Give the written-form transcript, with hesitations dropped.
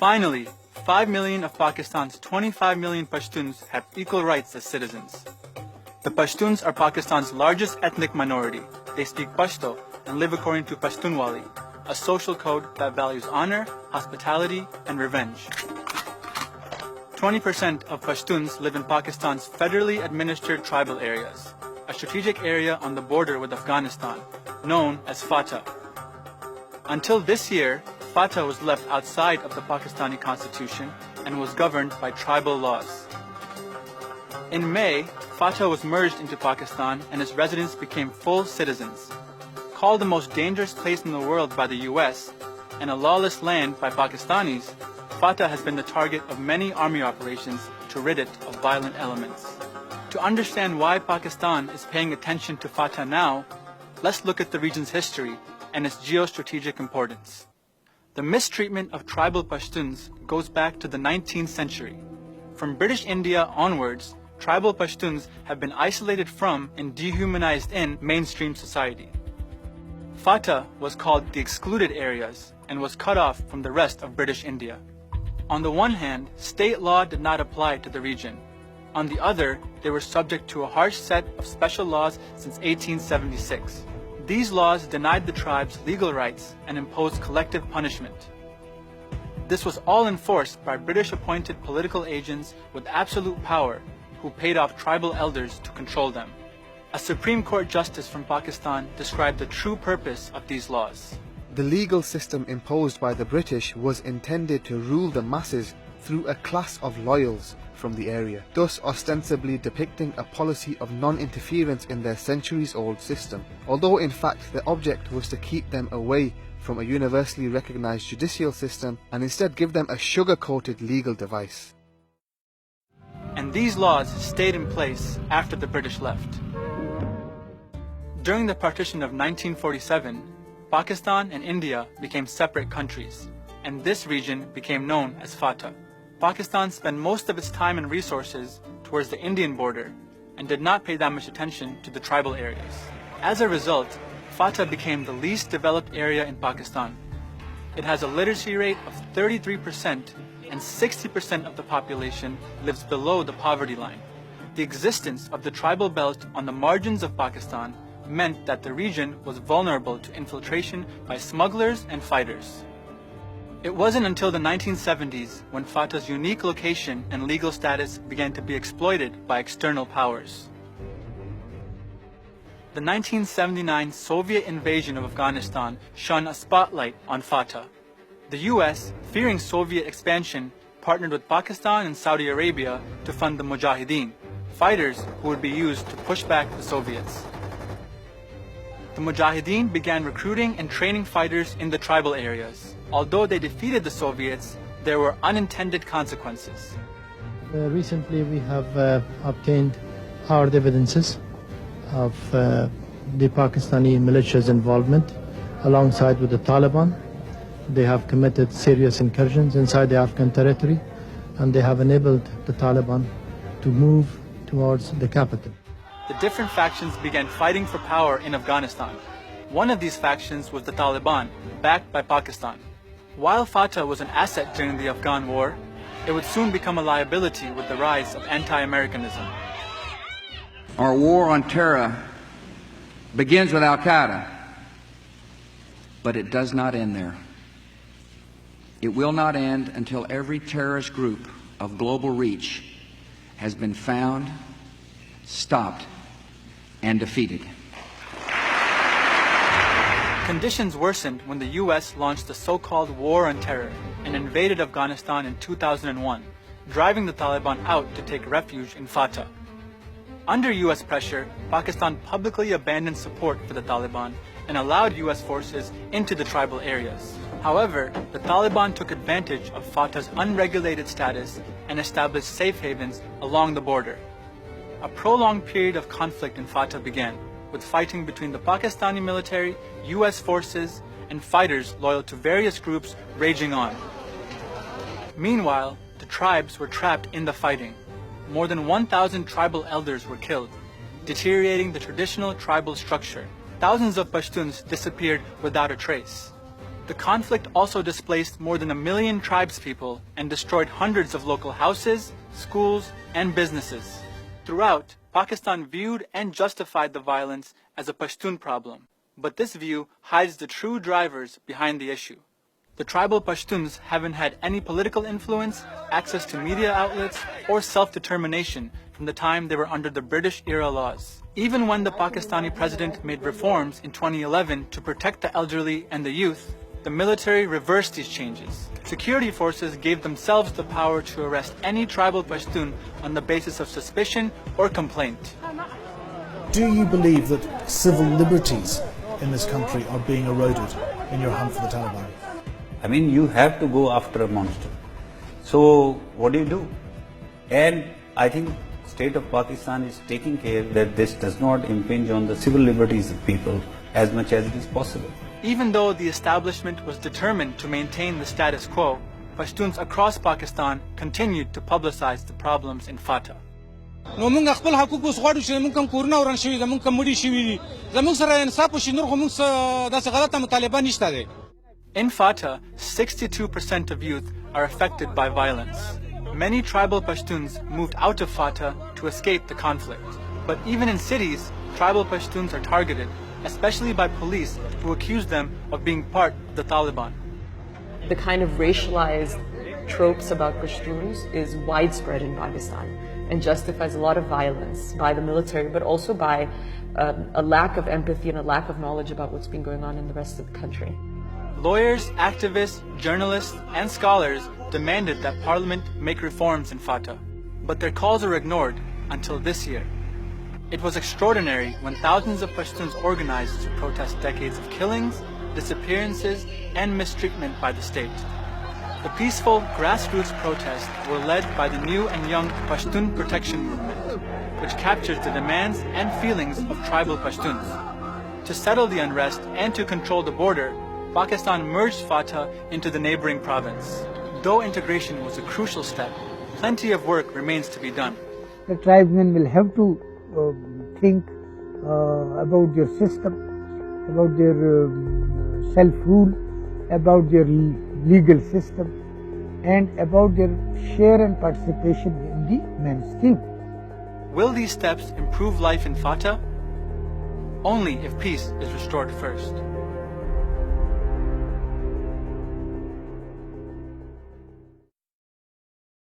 Finally, 5 million of Pakistan's 25 million Pashtuns have equal rights as citizens. The Pashtuns are Pakistan's largest ethnic minority. They speak Pashto and live according to pashtunwali, a social code that values honor, hospitality, and revenge. 20% of Pashtuns live in Pakistan's federally administered tribal areas, a strategic area on the border with Afghanistan, known as FATA. Until this year, FATA was left outside of the Pakistani constitution and was governed by tribal laws. In May, FATA was merged into Pakistan and its residents became full citizens. Called the most dangerous place in the world by the US and a lawless land by Pakistanis, FATA has been the target of many army operations to rid it of violent elements. To understand why Pakistan is paying attention to FATA now, let's look at the region's history and its geostrategic importance. The mistreatment of tribal Pashtuns goes back to the 19th century. From British India onwards, tribal Pashtuns have been isolated from and dehumanized in mainstream society. FATA was called the excluded areas and was cut off from the rest of British India. On the one hand, state law did not apply to the region. On the other, they were subject to a harsh set of special laws since 1876. These laws denied the tribes legal rights and imposed collective punishment. This was all enforced by British-appointed political agents with absolute power who paid off tribal elders to control them. A Supreme Court justice from Pakistan described the true purpose of these laws. The legal system imposed by the British was intended to rule the masses through a class of loyals from the area, thus ostensibly depicting a policy of non-interference in their centuries-old system, although in fact the object was to keep them away from a universally recognized judicial system and instead give them a sugar-coated legal device. And these laws stayed in place after the British left. During the partition of 1947, Pakistan and India became separate countries, and this region became known as FATA. Pakistan spent most of its time and resources towards the Indian border and did not pay that much attention to the tribal areas. As a result, FATA became the least developed area in Pakistan. It has a literacy rate of 33% and 60% of the population lives below the poverty line. The existence of the tribal belt on the margins of Pakistan meant that the region was vulnerable to infiltration by smugglers and fighters. It wasn't until the 1970s when FATA's unique location and legal status began to be exploited by external powers. The 1979 Soviet invasion of Afghanistan shone a spotlight on FATA. The US, fearing Soviet expansion, partnered with Pakistan and Saudi Arabia to fund the Mujahideen, fighters who would be used to push back the Soviets. The Mujahideen began recruiting and training fighters in the tribal areas. Although they defeated the Soviets, there were unintended consequences. Recently we have obtained hard evidences of the Pakistani militia's involvement alongside with the Taliban. They have committed serious incursions inside the Afghan territory and they have enabled the Taliban to move towards the capital. The different factions began fighting for power in Afghanistan. One of these factions was the Taliban, backed by Pakistan. While FATA was an asset during the Afghan war, it would soon become a liability with the rise of anti-Americanism. Our war on terror begins with Al-Qaeda, but it does not end there. It will not end until every terrorist group of global reach has been found, stopped, and defeated. Conditions worsened when the US launched the so-called War on Terror and invaded Afghanistan in 2001, driving the Taliban out to take refuge in FATA. Under US pressure, Pakistan publicly abandoned support for the Taliban and allowed US forces into the tribal areas. However, the Taliban took advantage of FATA's unregulated status and established safe havens along the border. A prolonged period of conflict in FATA began, with fighting between the Pakistani military, US forces, and fighters loyal to various groups raging on. Meanwhile, the tribes were trapped in the fighting. More than 1,000 tribal elders were killed, deteriorating the traditional tribal structure. Thousands of Pashtuns disappeared without a trace. The conflict also displaced more than 1 million tribespeople and destroyed hundreds of local houses, schools, and businesses. Throughout, Pakistan viewed and justified the violence as a Pashtun problem, but this view hides the true drivers behind the issue. The tribal Pashtuns haven't had any political influence, access to media outlets, or self-determination from the time they were under the British-era laws. Even when the Pakistani president made reforms in 2011 to protect the elderly and the youth, the military reversed these changes. Security forces gave themselves the power to arrest any tribal Pashtun on the basis of suspicion or complaint. Do you believe that civil liberties in this country are being eroded in your hunt for the Taliban? I mean, you have to go after a monster. So what do? And I think state of Pakistan is taking care that this does not impinge on the civil liberties of people as much as it is possible. Even though the establishment was determined to maintain the status quo, Pashtuns across Pakistan continued to publicize the problems in FATA. In FATA, 62% of youth are affected by violence. Many tribal Pashtuns moved out of FATA to escape the conflict. But even in cities, tribal Pashtuns are targeted, especially by police who accuse them of being part of the Taliban. The kind of racialized tropes about Pashtuns is widespread in Pakistan and justifies a lot of violence by the military, but also by a lack of empathy and a lack of knowledge about what's been going on in the rest of the country. Lawyers, activists, journalists, and scholars demanded that Parliament make reforms in FATA, but their calls were ignored until this year. It was extraordinary when thousands of Pashtuns organized to protest decades of killings, disappearances, and mistreatment by the state. The peaceful grassroots protests were led by the new and young Pashtun Protection Movement, which captures the demands and feelings of tribal Pashtuns. To settle the unrest and to control the border, Pakistan merged FATA into the neighboring province. Though integration was a crucial step, plenty of work remains to be done. The tribesmen will have to think about their system, about their self-rule, about their legal system, and about their share and participation in the mainstream. Will these steps improve life in FATA? Only if peace is restored first.